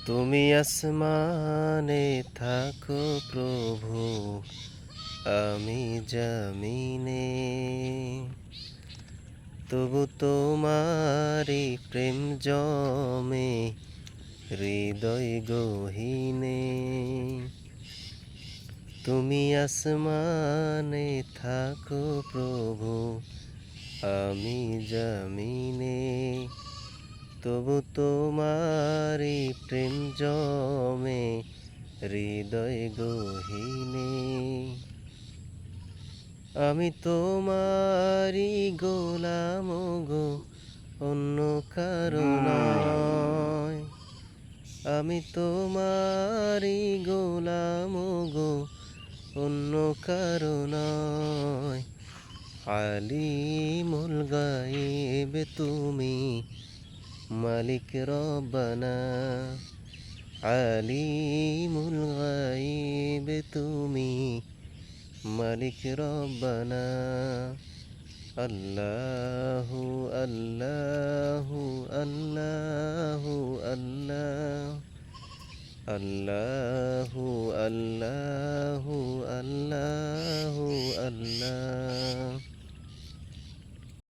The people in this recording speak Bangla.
তুমি আসমানে থাকো প্রভু, আমি জমিনে। তবু তোমারি প্রেম জমে হৃদয় গহীনে। তুমি আসমানে থাকো প্রভু, আমি জমিনে। তবু তোমারি প্রেম জমে হৃদয় গহীনে। আমি তোমারি গোলাম গো, অন্য কারো নয়। আমি তোমারি গোলাম গো, অন্য কারো নয়। আলিমুল গায়েব তুমি, মালিক রব্বানা। আলিমুল গায়েব তুমি, মালিক রব্বানা। আল্লাহু আল্লাহু আল্লাহু আল্লাহ, আল্লাহু